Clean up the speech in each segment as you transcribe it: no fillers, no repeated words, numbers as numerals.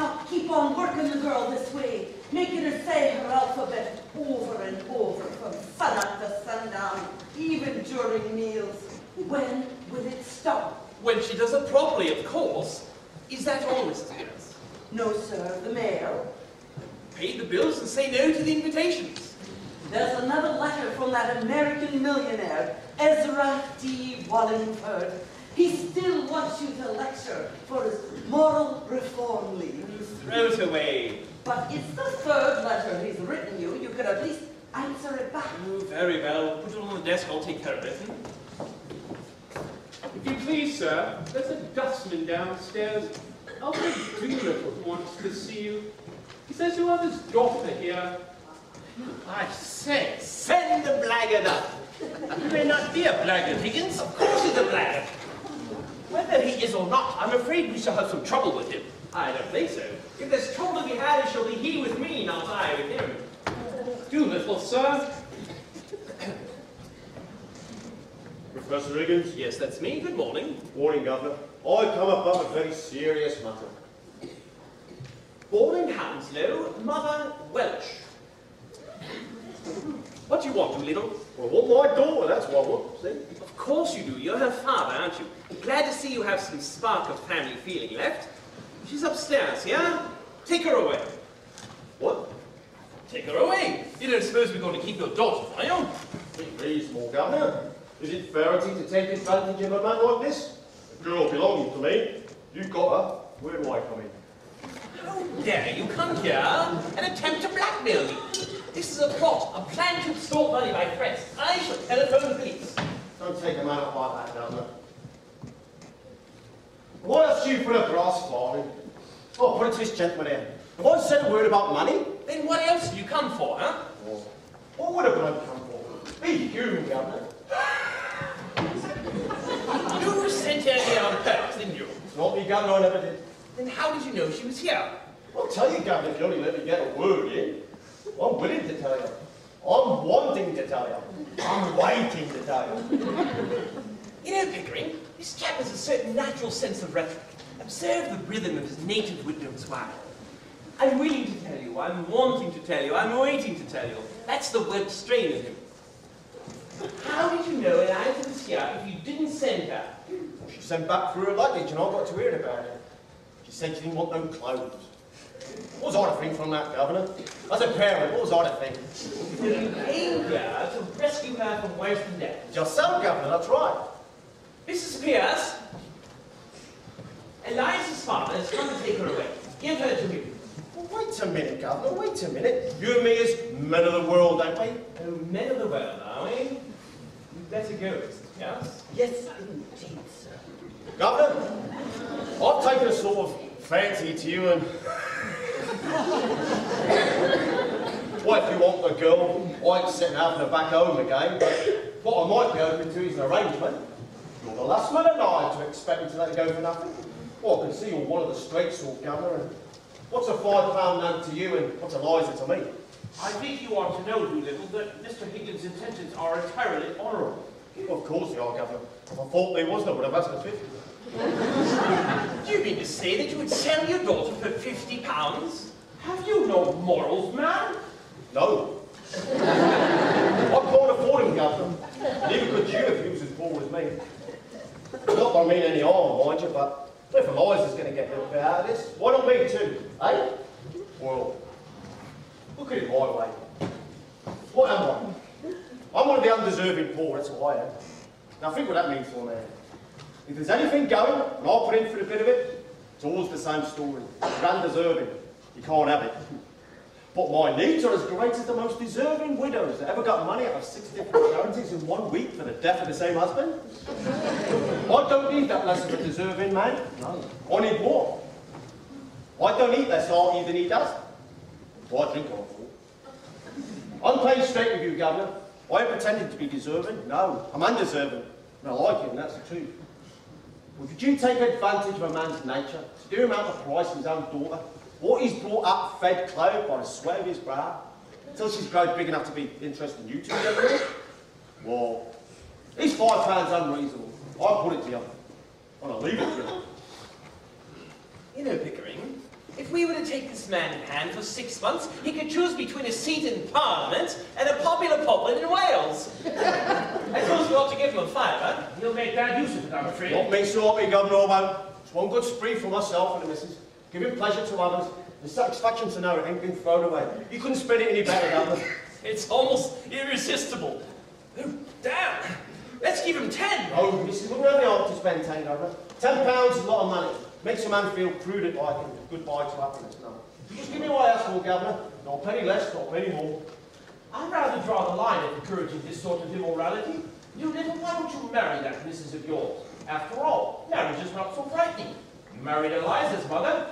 not keep on working the girl this way, making her say her alphabet over and over from sunup to sundown, even during meals. When will it stop? When she does it properly, of course. Is that all, Mrs. Gillis? No, sir, the mail. Pay the bills and say no to the invitations. There's another letter from that American millionaire, Ezra D. Wallingford. He still wants you to lecture for his moral reform league. Throw it away. But it's the third letter he's written you. You could at least answer it back. Oh, very well. Put it on the desk. I'll take care of it. If you please, sir, there's a dustman downstairs. Alfred Doolittle wants to see you. He says you have his daughter here. I say, send the blackguard up. He may not be a blackguard, Higgins. Of course he's a blackguard. Whether he is or not, I'm afraid we shall have some trouble with him. I don't think so. If there's trouble to be had, it shall be he with me, not I with him. Doolittle, sir. Professor Higgins? Yes, that's me. Good morning. Morning, Governor. I come upon a very serious matter. Born in Hounslow, mother Welsh. What do you want, Doolittle? Well, I want my daughter, that's what I want, see? Of course you do. You're her father, aren't you? Glad to see you have some spark of family feeling left. She's upstairs, yeah? Take her away. What? Take her away. You don't suppose we're going to keep your daughter, are you? Be reasonable, Governor. Is it fair to take advantage of a man like this? A girl belonging to me. You've got her. Where do I come in? How dare you come here and attempt to blackmail me? This is a plot, a plan to extort money by threats. I shall telephone the police. Don't take a man up like that, Governor. Why ask you for a brass farthing? Oh, put it to this gentleman here. If I said a word about money... Then what else have you come for, huh? Oh, what would a bloke come for? Be human, Governor. You sent her here on purpose, didn't you? It's not me, Governor, I never did. Then how did you know she was here? I'll tell you, Governor, if you only let me get a word in. I'm willing to tell you. I'm wanting to tell you. I'm waiting to tell you. You know, Pickering, this chap has a certain natural sense of rhetoric. Observe the rhythm of his native wisdom swagger. I'm willing to tell you, I'm wanting to tell you, I'm waiting to tell you. That's the Welsh strain in him. How did you know Eliza was here if you didn't send her? Well, she sent back through her luggage and I got to hear about it. She said she didn't want no clothes. What was I to think from that, Governor? As a parent, what was I to think? You came here to rescue her from worse than death. Just so, Governor, that's right. Mrs. Pierce, Eliza's father has come to take her away. Give her to him. Well, wait a minute, Governor, wait a minute. You and me as men of the world, ain't we? Oh, men of the world, are we? You'd better go, Mrs. Pierce. Yes, indeed, sir. Governor, I've taken a sort of fancy to you and... Well, if you want the girl, I ain't sitting having her back home again, but what I might be open to is an arrangement. You're the last man alive to expect me to let her go for nothing. Well, I can see you're one of the straight sort, Governor, and what's a £5 note to you and what's Eliza to me? I think you ought to know, Doolittle, that Mr. Higgins' intentions are entirely honourable. Of course they are, Governor. If I thought they wasn't, I would have asked for 50. Do you mean to say that you would sell your daughter for £50? Have you no morals, man? No. I can't afford him, Governor. Neither could you if he was as poor as me. Not that I mean any harm, mind you, but if Eliza's going to get a little bit out of this, why not me too, eh? Well, look at it my way. What am I? I'm one of the undeserving poor, that's what I am. Now think what that means for a man. If there's anything going, and I'll put in for a bit of it, it's always the same story. You're undeserving. You can't have it. But my needs are as great as the most deserving widows that ever got money out of 6 different charities in 1 week for the death of the same husband. I don't need that less of a deserving man. No. I need more. I don't eat less hearty than he does. Well, I drink on full. I'm playing straight with you, Governor. I ain't pretending to be deserving. No, I'm undeserving. And I like it, and that's the truth. Well, could you take advantage of a man's nature to do him out the price of his own daughter? What he's brought up, fed, clothed by the sweat of his brow, until she's grown big enough to be interested in you two together? Well, these £5 unreasonable. I'll put it to you. And I'll leave it to you. You know, Pickering, if If we were to take this man in hand for 6 months, he could choose between a seat in Parliament and a popular pulpit in Wales. I suppose we ought to give him a fiver. He'll make bad use of it, I'm afraid. What makes you happy, Governor, man? It's one good spree for myself and the missus. Giving pleasure to others, the satisfaction to know it ain't been thrown away. You couldn't spend it any better, Governor. It's almost irresistible. Oh, damn! Let's give him 10. Oh, missus wouldn't have the heart to spend 10, Governor. £10 is a lot of money. Makes a man feel prudent like and goodbye to happiness now. Just give me what I ask for, Governor. Not a penny less, not a penny more. I'd rather draw the line at encouraging this sort of immorality. Doolittle, why don't you marry that missus of yours? After all, marriage is not so frightening. You married Eliza's mother.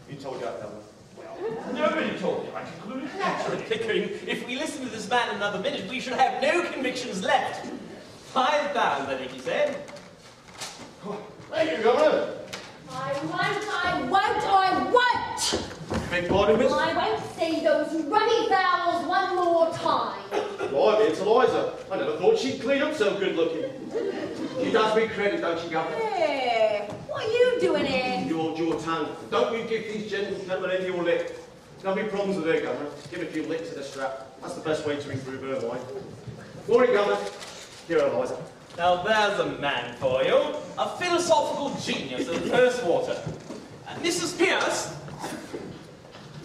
You told that, Governor. Well, nobody told you. I concluded naturally. Pickering, if we listen to this man another minute, we should have no convictions left. £5, I think he said. Thank you, Governor. I won't! Beg pardon, miss? I won't say those ruddy vowels one more time. Blimey, it's Eliza. I never thought she'd clean up so good looking. She does me credit, don't she, Governor? Hey, what are you doing here? You hold your tongue. Don't you give these gentlemen any of your lip. There's no big problems with her, Governor. Give a few licks at the strap. That's the best way to improve her mind. Morning, Governor. Dear Eliza. Now there's a man for you. A philosophical genius of the first water. Mrs. Pierce,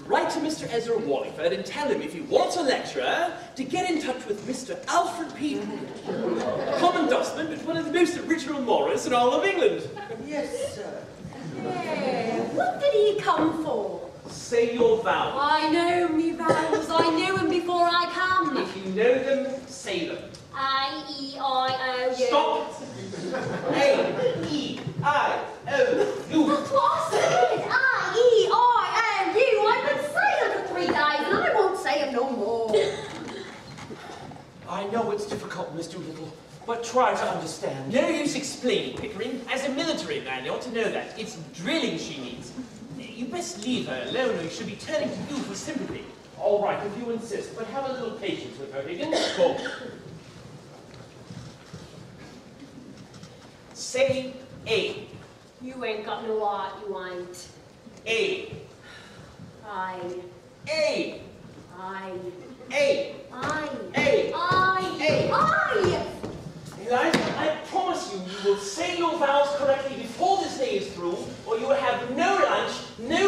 write to Mr. Ezra Wallingford and tell him if he wants a lecturer to get in touch with Mr. Alfred Pickering, common dustman, but one of the most original moralists in all of England. Yes, sir. Hey, what did he come for? Say your vows. I know me vows. I knew him before I come. If you know them, say them. I-E-I-O-U. Stop! A-E-I-O-U. That's what I said. I-E-I-O-U. I've been saying them for 3 days and I won't say them no more. I know it's difficult, Miss Doolittle, but try to understand. No use explaining, Pickering. As a military man, you ought to know that. It's drilling she needs. You best leave her alone or you should be turning to you for sympathy. All right, if you insist, but have a little patience with her, Higgins. Go. Say A. You ain't got no heart, you ain't. A. I. A. I. A. I. A. I. I. Eliza, I promise you, you will say your vows correctly before this day is through, or you will have no lunch, no